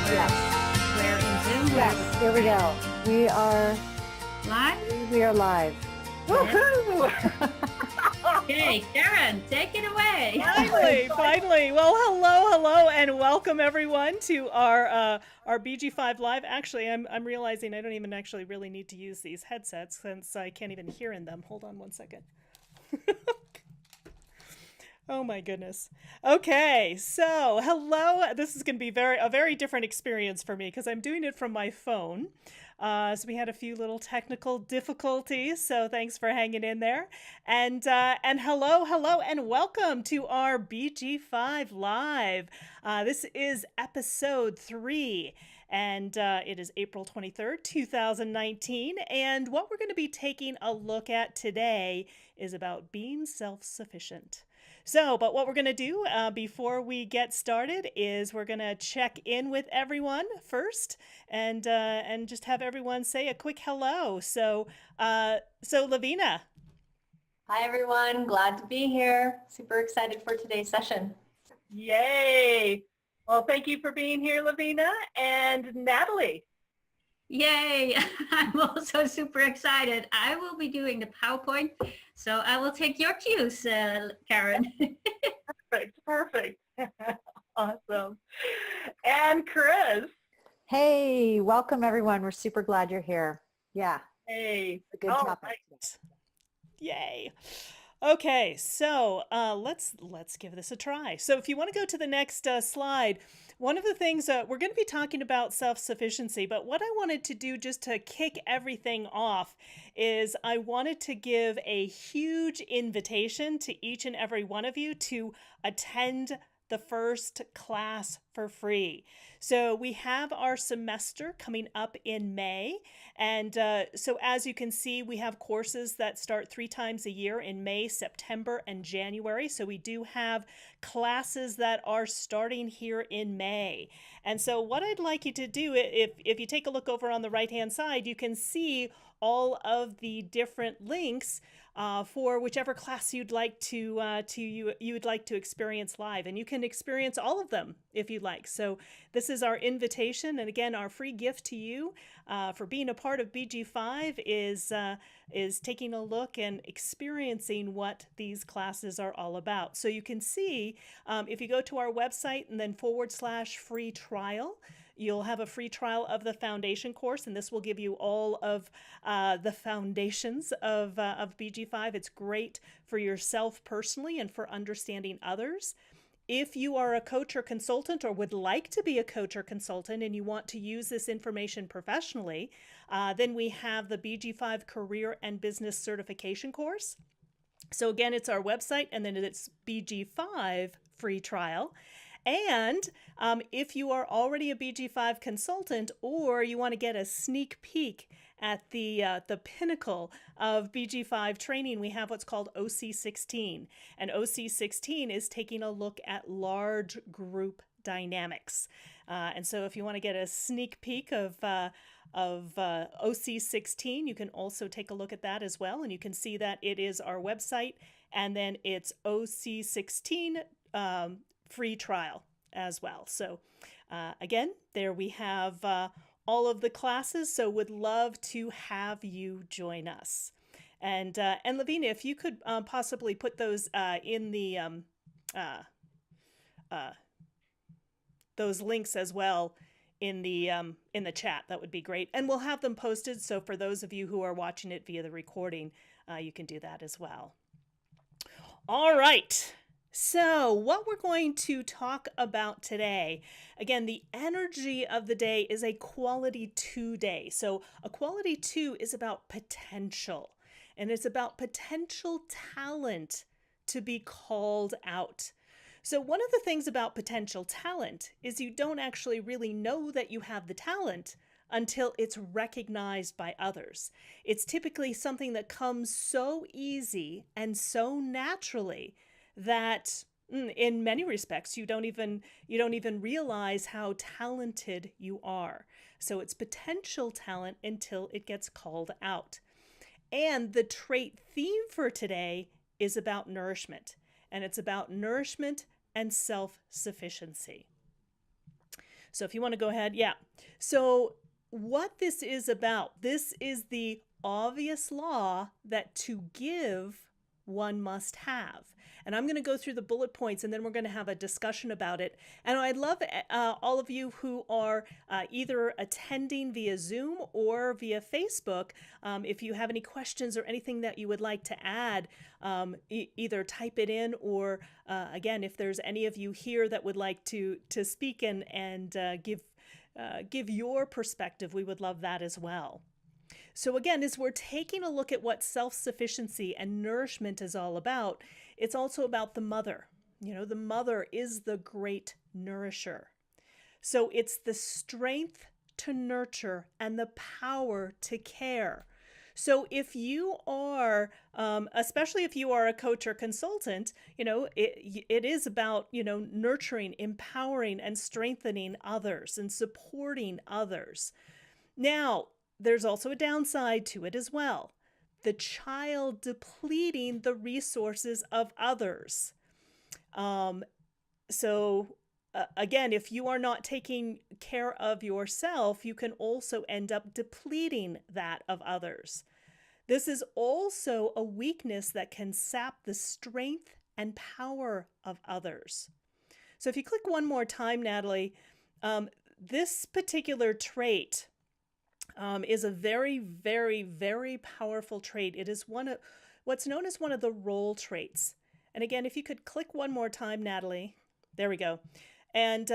Yes. We're in Zoom. Yes. Here we go. We are Live? We are live. Woohoo! Okay, Karen, take it away. Finally. Well, hello, and welcome everyone to our BG5 Live. Actually, I'm realizing I don't even actually really need to use these headsets since I can't even hear in them. Hold on one second. Oh my goodness. Okay, so hello. This is going to be a very different experience for me because I'm doing it from my phone. So we had a few little technical difficulties, so thanks for hanging in there. And hello, and welcome to our BG5 Live. This is episode 3. And it is April 23rd, 2019. And what we're going to be taking a look at today is about being self-sufficient. So, but what we're going to do before we get started is we're going to check in with everyone first and just have everyone say a quick hello. So Lavina. Hi, everyone. Glad to be here. Super excited for today's session. Yay. Well, thank you for being here, Lavina. And Natalie. Yay. I'm also super excited. I will be doing the PowerPoint, so I will take your cues, Karen. Perfect. Awesome. And Chris. Hey, welcome everyone. We're super glad you're here. Yeah. Hey. A good topic. Right. Yay. Okay, so let's give this a try. So if you want to go to the next slide, one of the things we're going to be talking about self-sufficiency, but what I wanted to do just to kick everything off is I wanted to give a huge invitation to each and every one of you to attend the first class for free. So we have our semester coming up in May. And so as you can see, we have courses that start 3 times a year in May, September, and January. So we do have classes that are starting here in May. And so what I'd like you to do, if you take a look over on the right-hand side, you can see all of the different links for whichever class you'd like you'd like to experience live, and you can experience all of them if you'd like. So this is our invitation, and again, our free gift to you for being a part of BG5 is taking a look and experiencing what these classes are all about. So you can see if you go to our website and then /free trial. You'll have a free trial of the foundation course, and this will give you all of the foundations of BG5. It's great for yourself personally and for understanding others. If you are a coach or consultant or would like to be a coach or consultant and you want to use this information professionally, then we have the BG5 Career and Business Certification course. So again, it's our website, and then it's BG5 free trial. And if you are already a BG5 consultant, or you want to get a sneak peek at the pinnacle of BG5 training, we have what's called OC16. And OC16 is taking a look at large group dynamics. And so if you want to get a sneak peek of OC16, you can also take a look at that as well. And you can see that it is our website, and then it's OC16 free trial as well. So again, there we have all of the classes, so would love to have you join us. And Lavina, if you could possibly put those in the those links as well in the chat, that would be great. And we'll have them posted, so for those of you who are watching it via the recording, you can do that as well. All right. So what we're going to talk about today, again, the energy of the day is a quality 2 day. So a quality 2 is about potential, and it's about potential talent to be called out. So one of the things about potential talent is you don't actually really know that you have the talent until it's recognized by others. It's typically something that comes so easy and so naturally that in many respects you don't even realize how talented you are. So it's potential talent until it gets called out. And the trait theme for today is about nourishment, and it's about nourishment and self-sufficiency. So if you want to go ahead, yeah. So what this is about, this is the obvious law that to give, one must have. And I'm going to go through the bullet points and then we're going to have a discussion about it. And I'd love all of you who are either attending via Zoom or via Facebook, if you have any questions or anything that you would like to add, either type it in or again, if there's any of you here that would like to speak and give your perspective, we would love that as well. So again, as we're taking a look at what self-sufficiency and nourishment is all about, it's also about the mother. You know, the mother is the great nourisher. So it's the strength to nurture and the power to care. So if you are, especially if you are a coach or consultant, you know, it is about, you know, nurturing, empowering, and strengthening others and supporting others. Now, there's also a downside to it as well. The child depleting the resources of others. Again, if you are not taking care of yourself, you can also end up depleting that of others. This is also a weakness that can sap the strength and power of others. So if you click one more time, Natalie, this particular trait is a very, very, very powerful trait. It is one of what's known as one of the role traits. And again, if you could click one more time, Natalie, there we go. And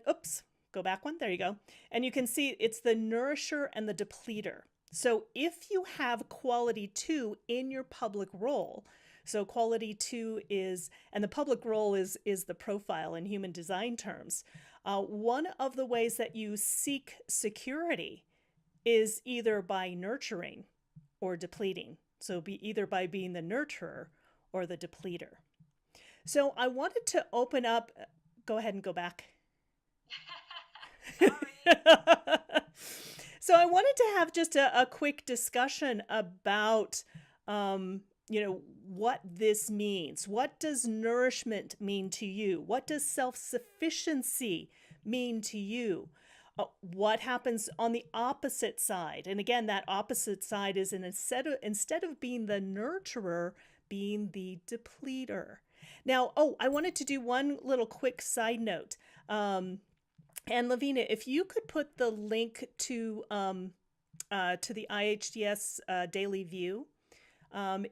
oops, go back one, there you go. And you can see it's the nourisher and the depleter. So if you have quality 2 in your public role, so quality 2 is, and the public role is the profile in human design terms, one of the ways that you seek security is either by nurturing or depleting. So be either by being the nurturer or the depleter. So I wanted to open up, go ahead and go back. So I wanted to have just a quick discussion about, you know, what this means. What does nourishment mean to you? What does self-sufficiency mean to you? What happens on the opposite side? And again, that opposite side is instead of being the nurturer, being the depleter. Now, I wanted to do one little quick side note. And Lavina, if you could put the link to the IHDS daily view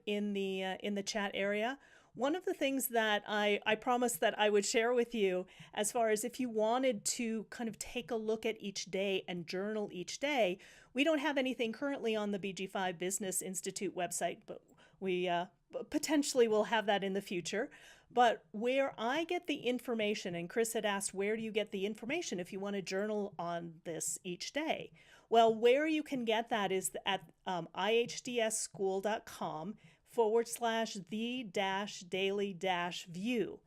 in the chat area. One of the things that I promised that I would share with you, as far as if you wanted to kind of take a look at each day and journal each day, we don't have anything currently on the BG5 Business Institute website, but we potentially will have that in the future. But where I get the information, and Chris had asked, where do you get the information if you want to journal on this each day? Well, where you can get that is at ihdschool.com/the-daily-view.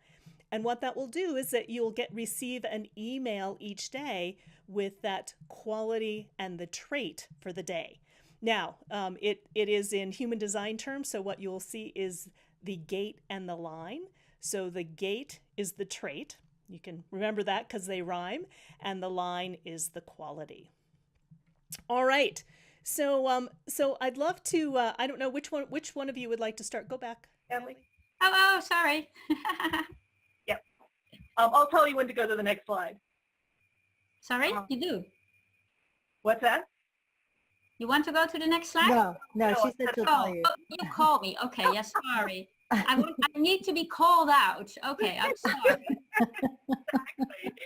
And what that will do is that you'll receive an email each day with that quality and the trait for the day. Now, it is in human design terms, so what you'll see is the gate and the line. So the gate is the trait. You can remember that because they rhyme, and the line is the quality. All right. So I'd love to, I don't know which one of you would like to start. Go back. Emily? Oh, sorry. Yep. I'll tell you when to go to the next slide. Sorry, you do. What's that? You want to go to the next slide? No, No, she said she'll tell you. You call me. Okay, yes, sorry. I need to be called out. Okay, I'm sorry.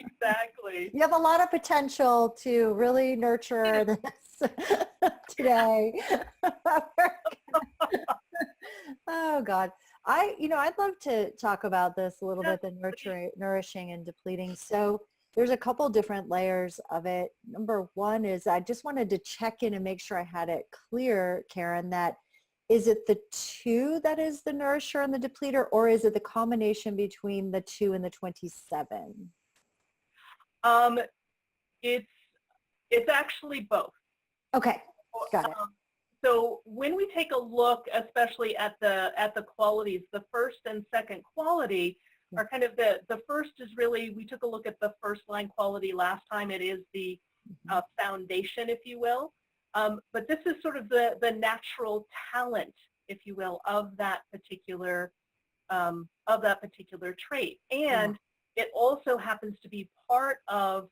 Exactly. You have a lot of potential to really nurture this today. Oh God. I'd love to talk about this a little bit, the nourishing and depleting. So there's a couple different layers of it. Number one is I just wanted to check in and make sure I had it clear, Karen, that is it the 2 that is the nourisher and the depleter, or is it the combination between the 2 and the 27? It's actually both. Okay, got it. So when we take a look, especially at the qualities, the first and second quality, are kind of the first is really, we took a look at the first line quality last time. It is the foundation, if you will. But this is sort of the natural talent, if you will, of that particular trait. And it also happens to be part of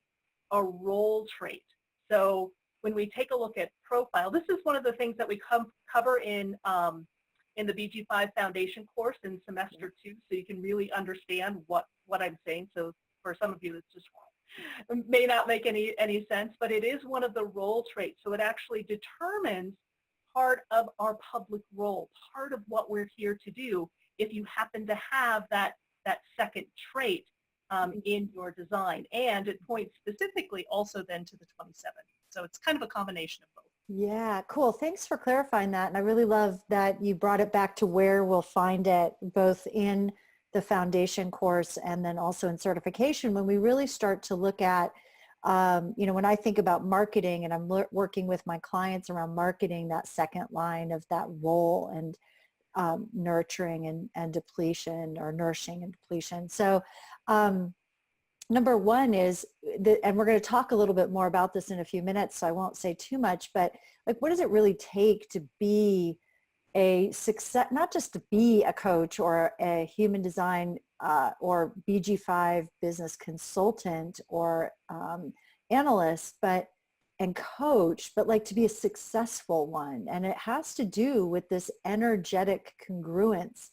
a role trait. So when we take a look at profile, this is one of the things that we cover in the BG5 foundation course in semester 2, so you can really understand what I'm saying. So for some of you, it's just may not make any sense, but it is one of the role traits. So it actually determines part of our public role, part of what we're here to do, if you happen to have that second trait in your design. And it points specifically also then to the 27. So it's kind of a combination of both. Yeah, cool. Thanks for clarifying that. And I really love that you brought it back to where we'll find it, both in the foundation course and then also in certification, when we really start to look at, when I think about marketing and I'm working with my clients around marketing, that second line of that role and nurturing and depletion, or nourishing and depletion. So number one is, and we're going to talk a little bit more about this in a few minutes, so I won't say too much, but like, what does it really take to be a success, not just to be a coach or a human design or BG5 business consultant or analyst, and coach, but like to be a successful one. And it has to do with this energetic congruence.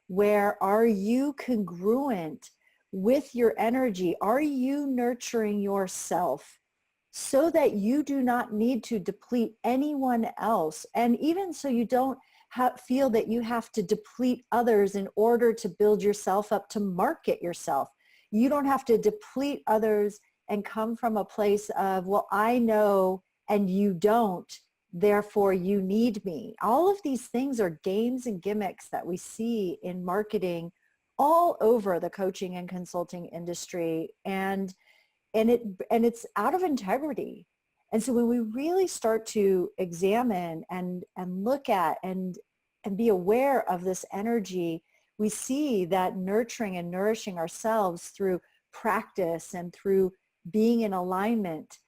Where are you congruent with your energy? Are you nurturing yourself so that you do not need to deplete anyone else? And even so you don't feel that you have to deplete others in order to build yourself up, to market yourself. You don't have to deplete others and come from a place of, well, I know and you don't, therefore you need me. All of these things are games and gimmicks that we see in marketing all over the coaching and consulting industry, and it's out of integrity. And so when we really start to examine and look at and be aware of this energy, we see that nurturing and nourishing ourselves through practice and through being in alignment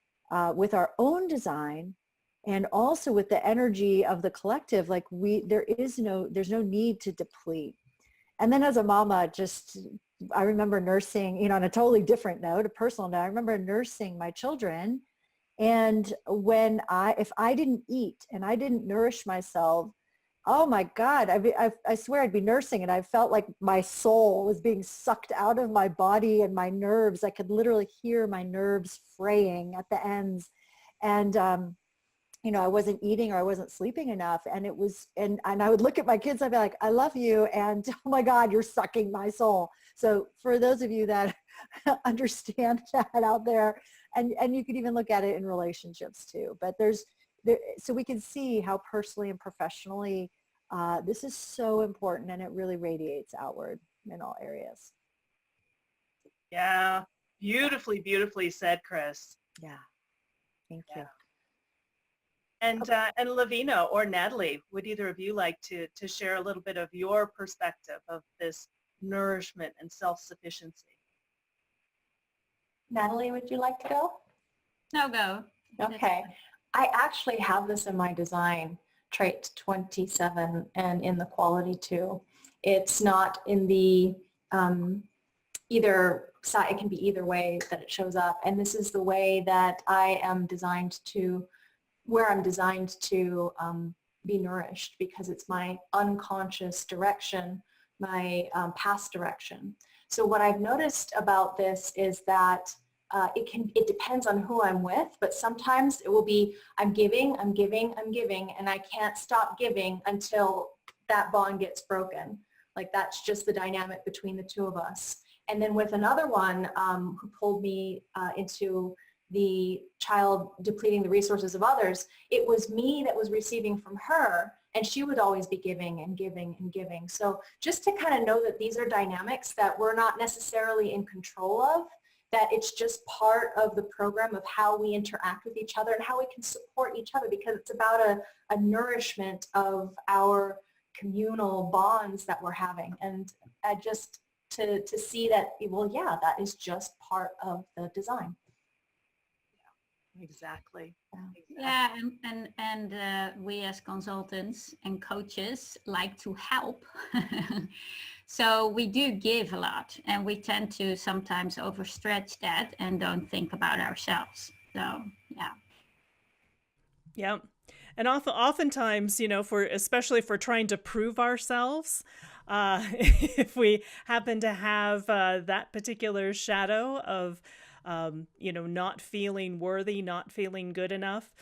with our own design, and also with the energy of the collective, like there's no need to deplete. And then as a mama, I remember nursing, on a totally different note, a personal note, I remember nursing my children. And if I didn't eat and I didn't nourish myself, oh my God, I swear I'd be nursing and I felt like my soul was being sucked out of my body and my nerves. I could literally hear my nerves fraying at the ends. And, I wasn't eating or I wasn't sleeping enough. And and I would look at my kids, I'd be like, I love you. And oh my God, you're sucking my soul. So for those of you that understand that out there, and you could even look at it in relationships too, but so we can see how personally and professionally this is so important, and it really radiates outward in all areas. Yeah, beautifully said, Chris. Yeah, thank you. And Lavina or Natalie, would either of you like to share a little bit of your perspective of this nourishment and self-sufficiency? Natalie, would you like to go? No, go. Okay. I actually have this in my design, trait 27, and in the quality 2. It's not in the either side. It can be either way that it shows up. And this is the way that I am designed to, where I'm designed to be nourished, because it's my unconscious direction, my past direction. So what I've noticed about this is that it depends on who I'm with, but sometimes it will be I'm giving, and I can't stop giving until that bond gets broken. Like, that's just the dynamic between the two of us. And then with another one who pulled me into the child depleting the resources of others, it was me that was receiving from her, and she would always be giving and giving and giving. So just to kind of know that these are dynamics that we're not necessarily in control of, that it's just part of the program of how we interact with each other and how we can support each other, because it's about a nourishment of our communal bonds that we're having. And to see that, well, yeah, that is just part of the design. Exactly. Yeah, and we as consultants and coaches like to help. So we do give a lot, and we tend to sometimes overstretch that and don't think about ourselves. So yeah. Yeah. And oftentimes, you know, especially if we're trying to prove ourselves, if we happen to have that particular shadow of, you know, not feeling worthy, not feeling good enough,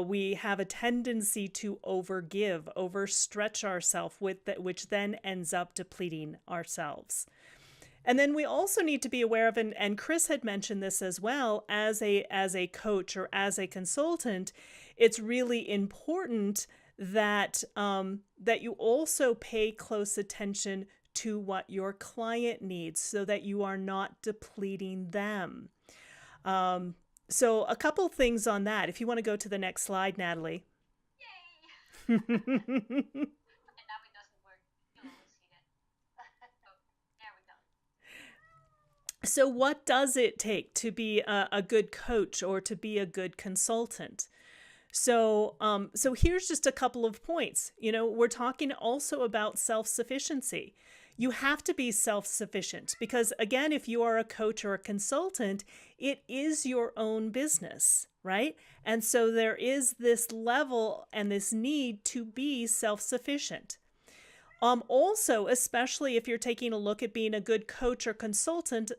we have a tendency to overgive, overstretch ourselves with that, which then ends up depleting ourselves. And then we also need to be aware of, and Chris had mentioned this as well, as a coach or as a consultant, it's really important that that you also pay close attention to what your client needs so that you are not depleting them. So a couple things on that. If you want to go to the next slide, Natalie. Yay! So what does it take to be a good coach or to be a good consultant? So here's just a couple of points. You know, we're talking also about self-sufficiency. You have to be self-sufficient because, again, if you are a coach or a consultant, it is your own business, right? And so there is this level and this need to be self-sufficient. Also, especially if you're taking a look at being a good coach or consultant,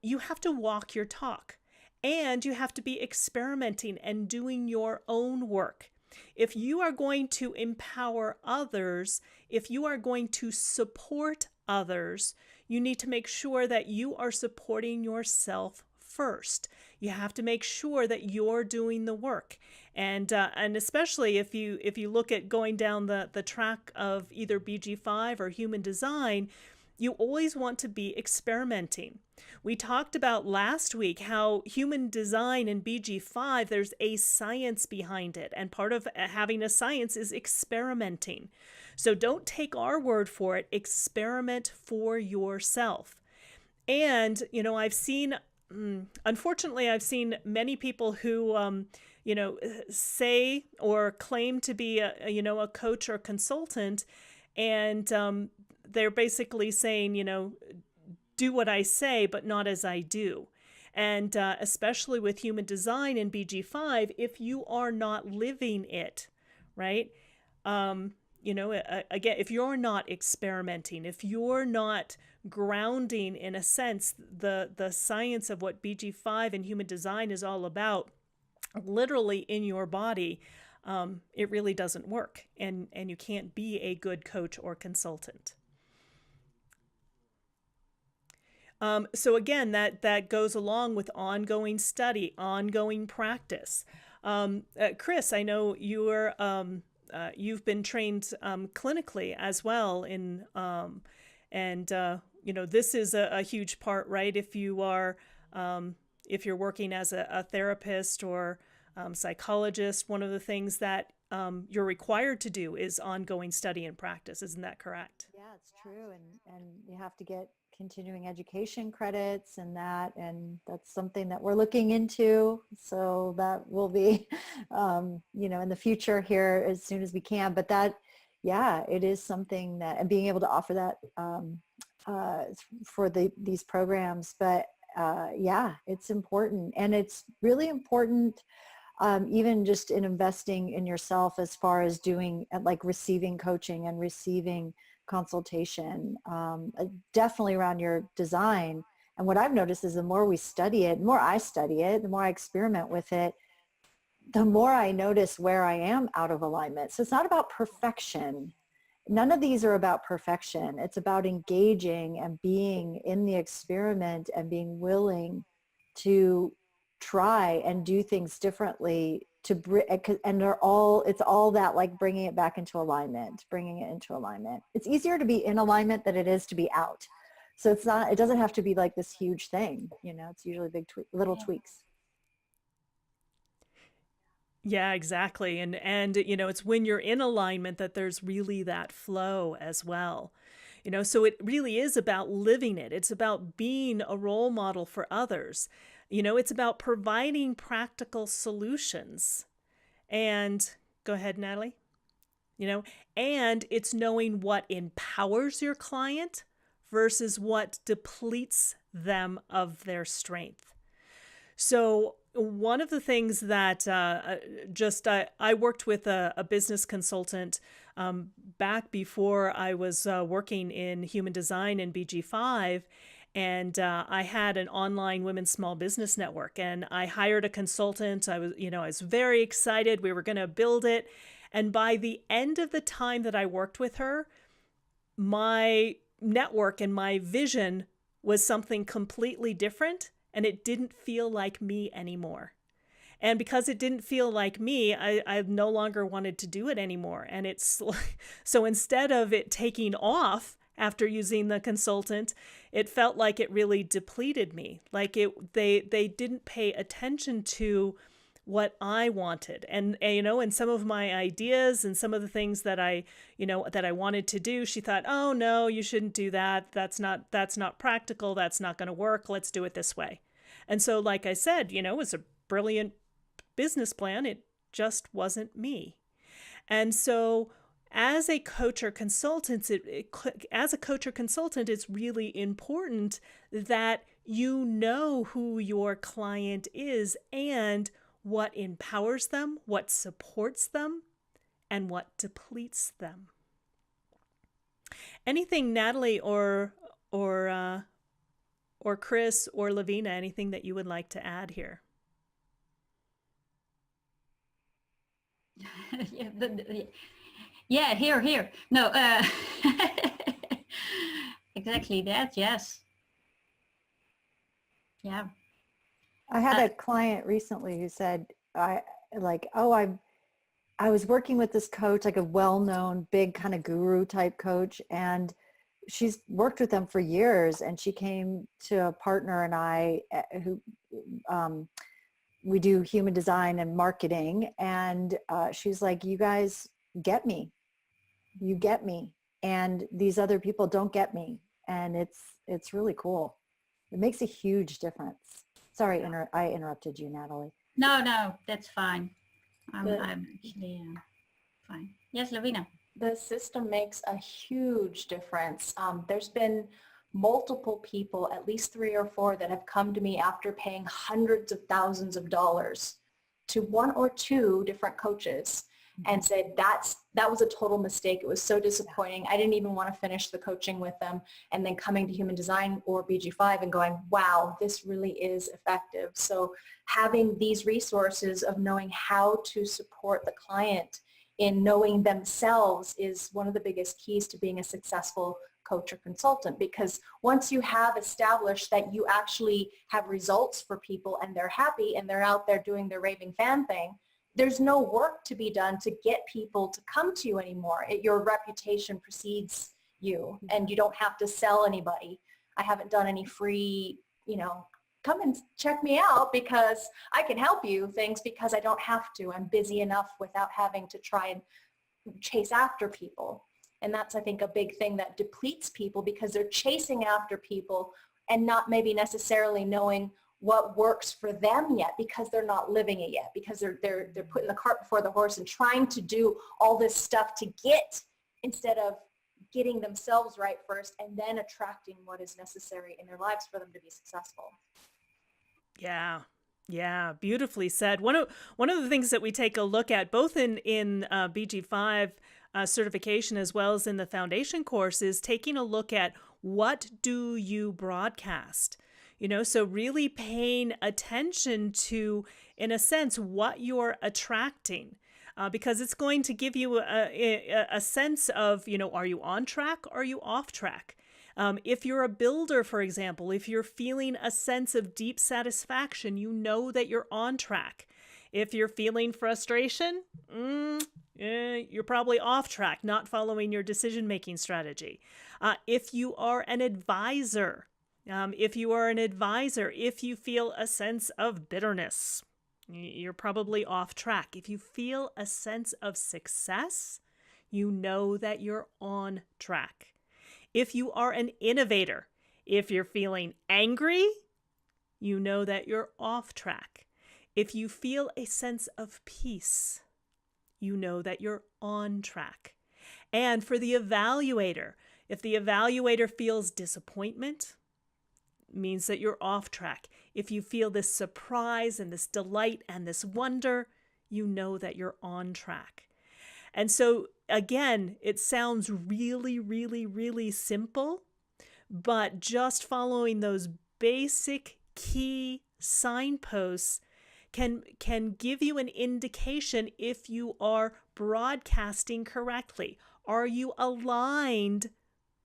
you have to walk your talk and you have to be experimenting and doing your own work. If you are going to empower others, if you are going to support others, you need to make sure that you are supporting yourself first. You have to make sure that you're doing the work. And especially if you look at going down the track of either BG5 or human design, you always want to be experimenting. We talked about last week how human design and BG5, there's a science behind it. And part of having a science is experimenting. So don't take our word for it. Experiment for yourself. And, you know, unfortunately, I've seen many people who, you know, say or claim to be a coach or consultant, and they're basically saying, you know, do what I say, but not as I do. And especially with human design and BG5, if you are not living it, right? You know, again, if you're not experimenting, if you're not grounding, in a sense, the science of what BG5 and human design is all about, literally in your body, it really doesn't work, and you can't be a good coach or consultant. So again, that goes along with ongoing study, ongoing practice. Chris, I know you've been trained clinically as well and you know, this is a huge part, right? If you're working as a therapist or psychologist, one of the things that you're required to do is ongoing study and practice. Isn't that correct? Yeah, it's true. And you have to get continuing education credits and that's something that we're looking into. So that will be, you know, in the future here as soon as we can. But that, yeah, it is something that, and being able to offer that for these programs. But yeah, it's important. And it's really important even just in investing in yourself as far as doing, like receiving coaching and receiving consultation, definitely around your design. And what I've noticed is the more we study it, the more I study it, the more I experiment with it, the more I notice where I am out of alignment. So it's not about perfection. None of these are about perfection. It's about engaging and being in the experiment and being willing to try and do things differently and it's all that, like bringing it back into alignment, bringing it into alignment. It's easier to be in alignment than it is to be out. So it doesn't have to be like this huge thing, you know, it's usually little tweaks. Yeah, exactly. And you know, it's when you're in alignment that there's really that flow as well. So it really is about living it. It's about being a role model for others. It's about providing practical solutions. And go ahead, Natalie. And it's knowing what empowers your client versus what depletes them of their strength. So one of the things that I worked with a business consultant back before I was working in human design in BG5. And I had an online women's small business network, and I hired a consultant. I was very excited. We were going to build it. And by the end of the time that I worked with her, my network and my vision was something completely different, and it didn't feel like me anymore. And because it didn't feel like me, I no longer wanted to do it anymore. And so instead of it taking off after using the consultant, it felt like it really depleted me. Like they didn't pay attention to what I wanted. And some of my ideas and some of the things that I wanted to do, she thought, oh no, you shouldn't do that. That's not practical. That's not going to work. Let's do it this way. And so, like I said, it was a brilliant business plan. It just wasn't me. And so as a coach or consultant, it's really important that you know who your client is and what empowers them, what supports them, and what depletes them. Anything, Natalie or Chris or Lavina, anything that you would like to add here? Yeah, here. No, exactly that. Yes. Yeah. I had a client recently who said, I was working with this coach, like a well-known big kind of guru type coach, and she's worked with them for years, and she came to a partner and I who we do human design and marketing, and she's like, you guys get me. You get me, and these other people don't get me, and it's really cool. It makes a huge difference. Sorry, I interrupted you, Natalie. No, that's fine. I'm actually fine. Yes, Lavina. The system makes a huge difference. There's been multiple people, at least 3 or 4, that have come to me after paying hundreds of thousands of dollars to 1 or 2 different coaches and said, that was a total mistake. It was so disappointing. I didn't even want to finish the coaching with them. And then coming to human design or BG5 and going, wow, this really is effective. So having these resources of knowing how to support the client in knowing themselves is one of the biggest keys to being a successful coach or consultant, because once you have established that you actually have results for people and they're happy and they're out there doing their raving fan thing, there's no work to be done to get people to come to you anymore. Your reputation precedes you, and you don't have to sell anybody. I haven't done any free, come and check me out because I can help you things, because I don't have to. I'm busy enough without having to try and chase after people. And that's, I think, a big thing that depletes people, because they're chasing after people and not maybe necessarily knowing what works for them yet, because they're not living it yet, because they're putting the cart before the horse and trying to do all this stuff to get, instead of getting themselves right first and then attracting what is necessary in their lives for them to be successful. Yeah, beautifully said. One of the things that we take a look at, both in BG5 certification as well as in the foundation course, is taking a look at what do you broadcast. So really paying attention to, in a sense, what you're attracting, because it's going to give you a sense of, are you on track? Are you off track? If you're a builder, for example, if you're feeling a sense of deep satisfaction, you know that you're on track. If you're feeling frustration, you're probably off track, not following your decision-making strategy. If you are an advisor, if you feel a sense of bitterness, you're probably off track. If you feel a sense of success, you know that you're on track. If you are an innovator, if you're feeling angry, you know that you're off track. If you feel a sense of peace, you know that you're on track. And for the evaluator, if the evaluator feels disappointment, means that you're off track. If you feel this surprise and this delight and this wonder, you know that you're on track. And so again, it sounds really, really, really simple, but just following those basic key signposts can give you an indication if you are broadcasting correctly. Are you aligned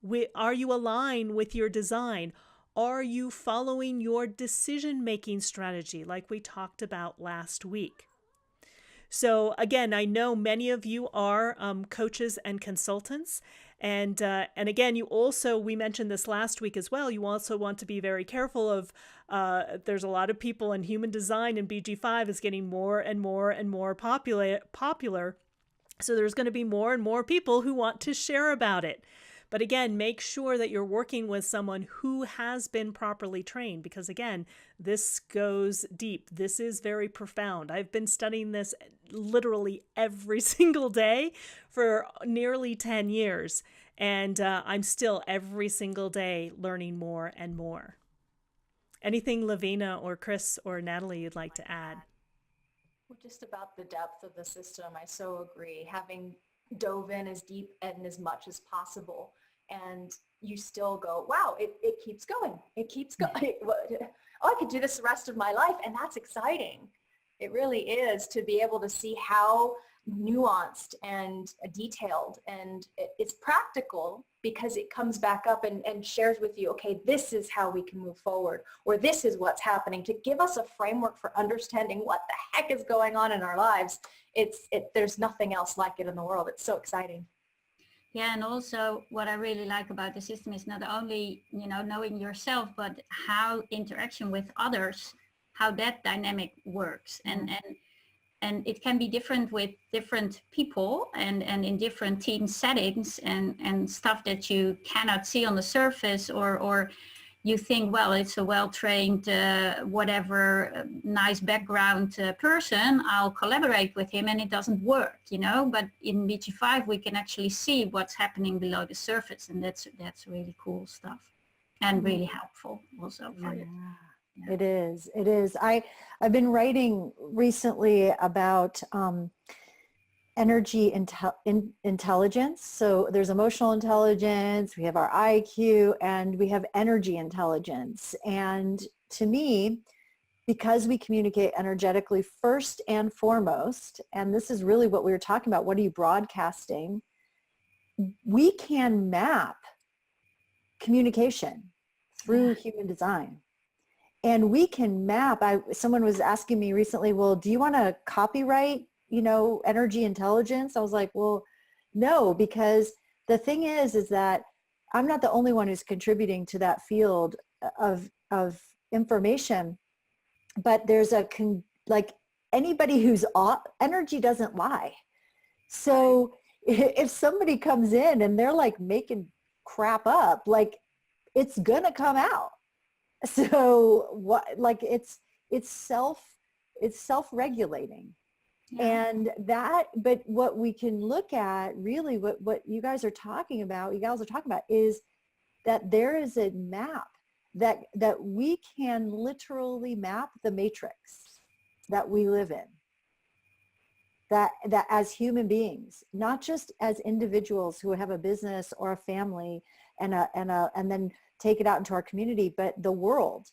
with your design? Are you following your decision-making strategy like we talked about last week? So again, I know many of you are coaches and consultants. And again, we mentioned this last week as well, you also want to be very careful of, there's a lot of people in human design, and BG5 is getting more and more and more popular. So there's going to be more and more people who want to share about it. But again, make sure that you're working with someone who has been properly trained, because again, this goes deep. This is very profound. I've been studying this literally every single day for nearly 10 years, and I'm still every single day learning more and more. Anything Lavina or Chris or Natalie you'd like to add? Well, just about the depth of the system, I so agree. Having dove in as deep and as much as possible, and you still go, wow, it keeps going. It keeps going. Oh, I could do this the rest of my life, and that's exciting. It really is, to be able to see how nuanced and detailed, and it's practical because it comes back up and shares with you, okay, this is how we can move forward, or this is what's happening, to give us a framework for understanding what the heck is going on in our lives. There's nothing else like it in the world. It's so exciting. Yeah, and also what I really like about the system is not only, knowing yourself, but how interaction with others, how that dynamic works. And it can be different with different people and in different team settings and stuff that you cannot see on the surface, or you think, well, it's a well-trained, nice background person, I'll collaborate with him, and it doesn't work, But in BG5, we can actually see what's happening below the surface, and that's really cool stuff, and really helpful also for you. Yeah. It is. I've been writing recently about energy intelligence. So there's emotional intelligence, we have our IQ, and we have energy intelligence. And to me, because we communicate energetically first and foremost, and this is really what we were talking about, what are you broadcasting? We can map communication through human design. And we can map, someone was asking me recently, well, do you want to copyright, energy intelligence? I was like, well, no, because the thing is that I'm not the only one who's contributing to that field of information, but there's anybody who's off, energy doesn't lie. So if somebody comes in and they're like making crap up, it's gonna come out. So it's self-regulating. Yeah. And but what we can look at really, what you gals are talking about is that there is a map that we can literally map the matrix that we live in. That as human beings, not just as individuals who have a business or a family and then take it out into our community, but the world.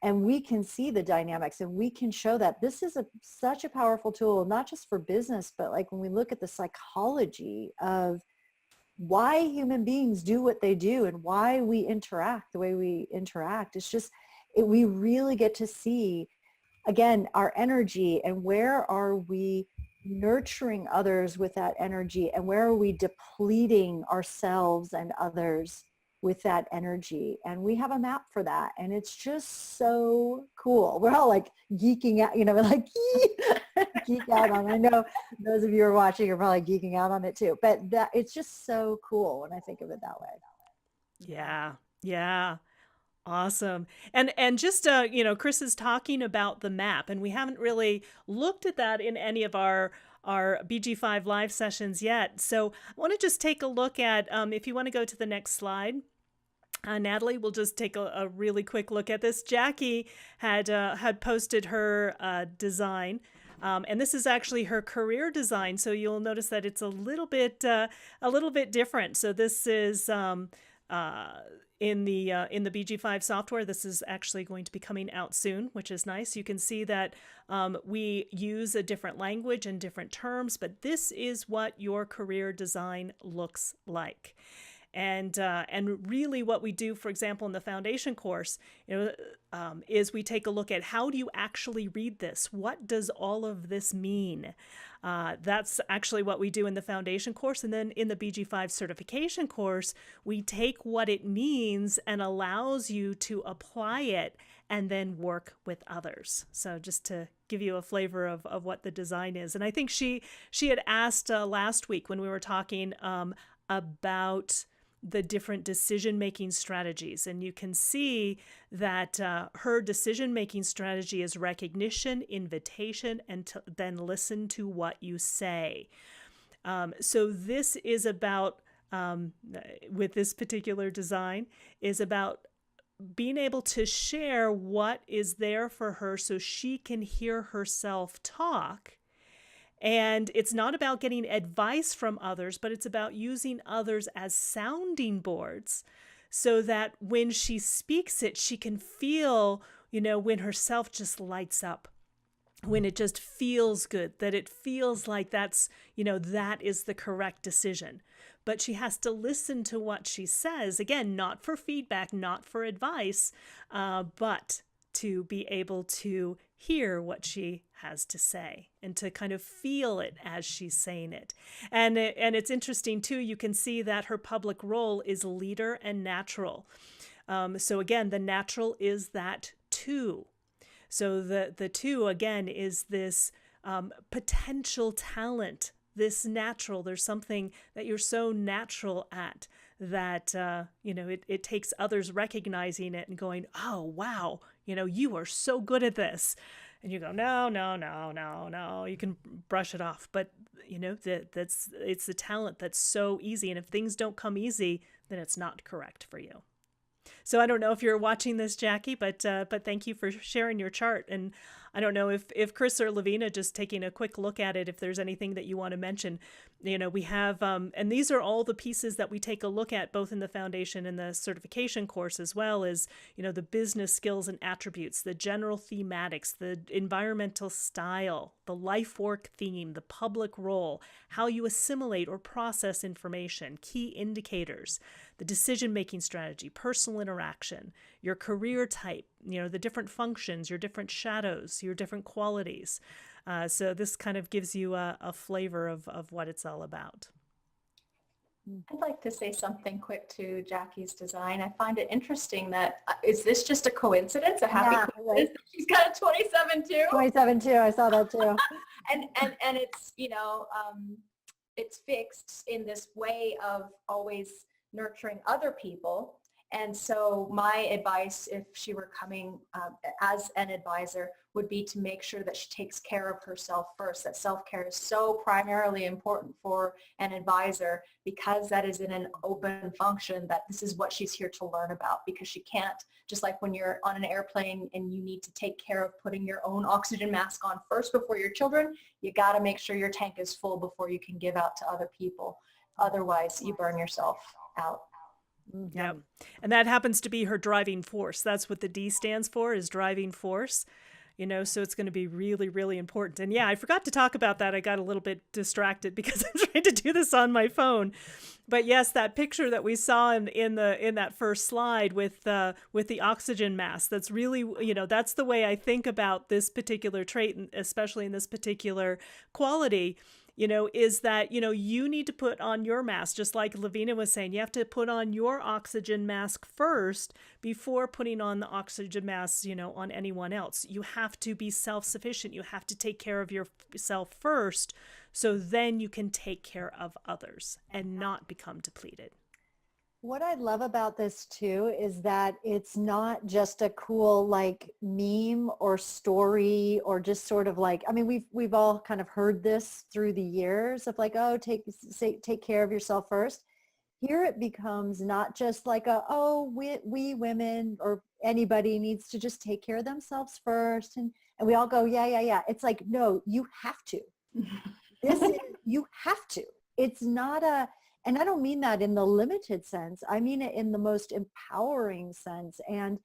And we can see the dynamics, and we can show that this is such a powerful tool, not just for business, but when we look at the psychology of why human beings do what they do and why we interact the way we interact. It's just, we really get to see, again, our energy, and where are we nurturing others with that energy, and where are we depleting ourselves and others with that energy. And we have a map for that, and it's just so cool. We're all geeking out, geek out on it. I know those of you who are watching are probably geeking out on it too, but it's just so cool when I think of it that way. Yeah. Yeah. Awesome. And just Chris is talking about the map, and we haven't really looked at that in any of our BG5 live sessions yet. So I want to just take a look at if you want to go to the next slide. Natalie, we'll just take a really quick look at this. Jackie had posted her design. And this is actually her career design, so you'll notice that it's a little bit different. So this is in the BG5 software. This is actually going to be coming out soon, which is nice. You can see that we use a different language and different terms, but this is what your career design looks like. And really what we do, for example, in the foundation course, is we take a look at how do you actually read this? What does all of this mean? That's actually what we do in the foundation course. And then in the BG5 certification course, we take what it means and allows you to apply it and then work with others. So just to give you a flavor of what the design is. And I think she had asked last week when we were talking about the different decision-making strategies. And you can see that her decision-making strategy is recognition, invitation, and then listen to what you say. So this is about, with this particular design, is about being able to share what is there for her so she can hear herself talk. And it's not about getting advice from others, but it's about using others as sounding boards so that when she speaks it, she can feel, when herself just lights up, when it just feels good, that it feels like that's, that is the correct decision. But she has to listen to what she says, again, not for feedback, not for advice, but to be able to hear what she has to say and to kind of feel it as she's saying it. And it's interesting too, you can see that her public role is leader and natural. So again, the natural is that two. So the two again is this potential talent, this natural, there's something that you're so natural at that, it takes others recognizing it and going, oh, wow, you are so good at this. And you go, no, you can brush it off. But, it's the talent that's so easy. And if things don't come easy, then it's not correct for you. So I don't know if you're watching this, Jackie, but thank you for sharing your chart. And I don't know if Chris or Lavina, just taking a quick look at it, if there's anything that you want to mention. We have, and these are all the pieces that we take a look at both in the foundation and the certification course, as well as, the business skills and attributes, the general thematics, the environmental style, the life work theme, the public role, how you assimilate or process information, key indicators, the decision-making strategy, personal interaction, your career type, the different functions, your different shadows, your different qualities. So this kind of gives you a flavor of what it's all about. I'd like to say something quick to Jackie's design. I find it interesting that, is this just a coincidence, a happy coincidence that she's got a 27 too? 27 too, I saw that too. and it's, it's fixed in this way of always nurturing other people. And so my advice, if she were coming as an advisor, would be to make sure that she takes care of herself first, that self-care is so primarily important for an advisor, because that is in an open function, that this is what she's here to learn about, because she can't, just like when you're on an airplane and you need to take care of putting your own oxygen mask on first before your children, you got to make sure your tank is full before you can give out to other people. Otherwise, you burn yourself out. Yeah. And that happens to be her driving force. That's what the D stands for, is driving force. So it's going to be really, really important. And yeah, I forgot to talk about that. I got a little bit distracted because I'm trying to do this on my phone. But yes, that picture that we saw in that first slide with the oxygen mask, that's really, that's the way I think about this particular trait, especially in this particular quality. Is that, you need to put on your mask, just like Lavina was saying, you have to put on your oxygen mask first before putting on the oxygen mask, on anyone else. You have to be self-sufficient. You have to take care of yourself first, so then you can take care of others and not become depleted. What I love about this too is that it's not just a cool like meme or story or just sort of like, I mean, we've all kind of heard this through the years of like, oh, take care of yourself first. Here it becomes not just like we women or anybody needs to just take care of themselves first. And we all go, yeah. It's like, no, you have to. You have to. It's not and I don't mean that in the limited sense. I mean it in the most empowering sense. And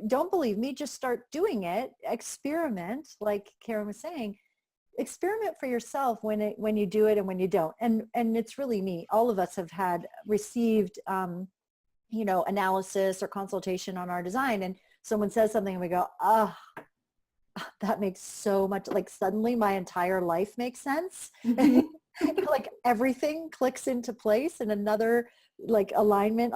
don't believe me, just start doing it. Experiment, like Karen was saying. Experiment for yourself when you do it and when you don't. And it's really neat. All of us have received analysis or consultation on our design, and someone says something and we go, that makes so much, like suddenly my entire life makes sense. Like everything clicks into place in another like alignment.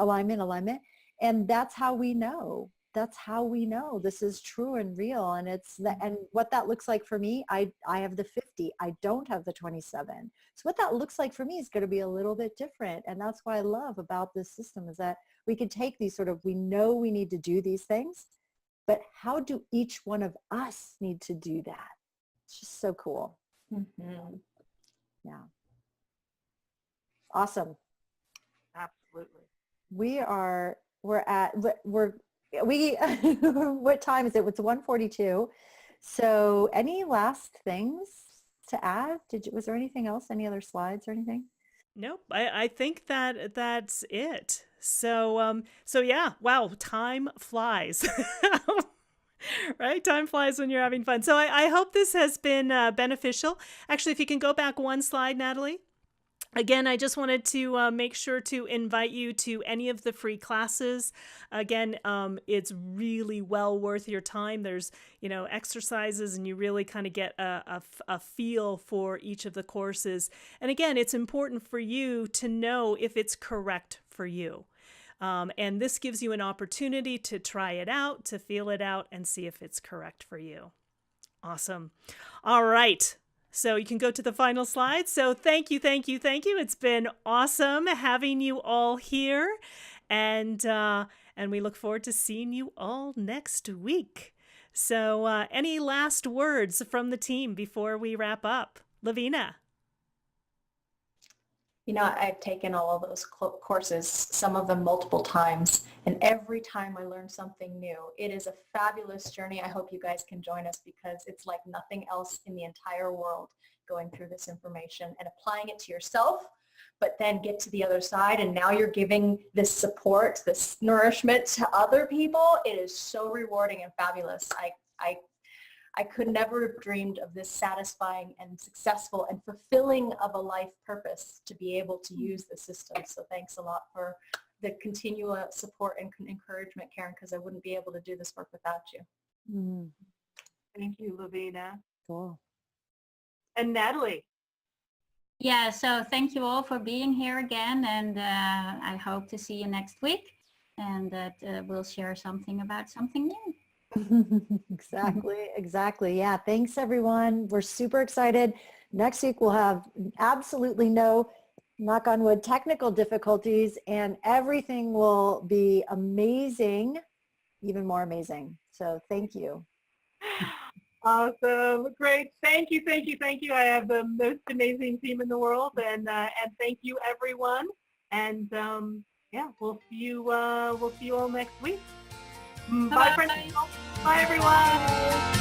And that's how we know. That's how we know this is true and real. And and what that looks like for me, I have the 50, I don't have the 27. So what that looks like for me is going to be a little bit different. And that's what I love about this system is that we can take these we know we need to do these things, but how do each one of us need to do that? It's just so cool. Mm-hmm. Yeah. Awesome. Absolutely. What time is it? It's 1:42. So any last things to add? Was there anything else? Any other slides or anything? Nope. I think that's it. So yeah, wow, time flies. Right? Time flies when you're having fun. So I hope this has been beneficial. Actually, if you can go back one slide, Natalie. Again, I just wanted to make sure to invite you to any of the free classes. Again, it's really well worth your time. There's, exercises and you really kind of get a feel for each of the courses. And again, it's important for you to know if it's correct for you. And this gives you an opportunity to try it out, to feel it out, and see if it's correct for you. Awesome. All right. So you can go to the final slide. So thank you. It's been awesome having you all here. And we look forward to seeing you all next week. So any last words from the team before we wrap up? Lavina. I've taken all of those courses, some of them multiple times, and every time I learn something new. It is a fabulous journey. I hope you guys can join us because it's like nothing else in the entire world going through this information and applying it to yourself, but then get to the other side and now you're giving this support, this nourishment to other people. It is so rewarding and fabulous. I could never have dreamed of this satisfying and successful and fulfilling of a life purpose to be able to use the system. So thanks a lot for the continual support and encouragement, Karen, because I wouldn't be able to do this work without you. Mm. Thank you, Lavina. Cool. And Natalie. Yeah, so thank you all for being here again. And I hope to see you next week and that we'll share something about something new. Exactly. Yeah. Thanks everyone. We're super excited. Next week we'll have absolutely no, knock on wood, technical difficulties and everything will be amazing, even more amazing. So thank you. Awesome. Great. Thank you. I have the most amazing team in the world and thank you everyone. And we'll see you all next week. Bye, friends. Bye, everyone.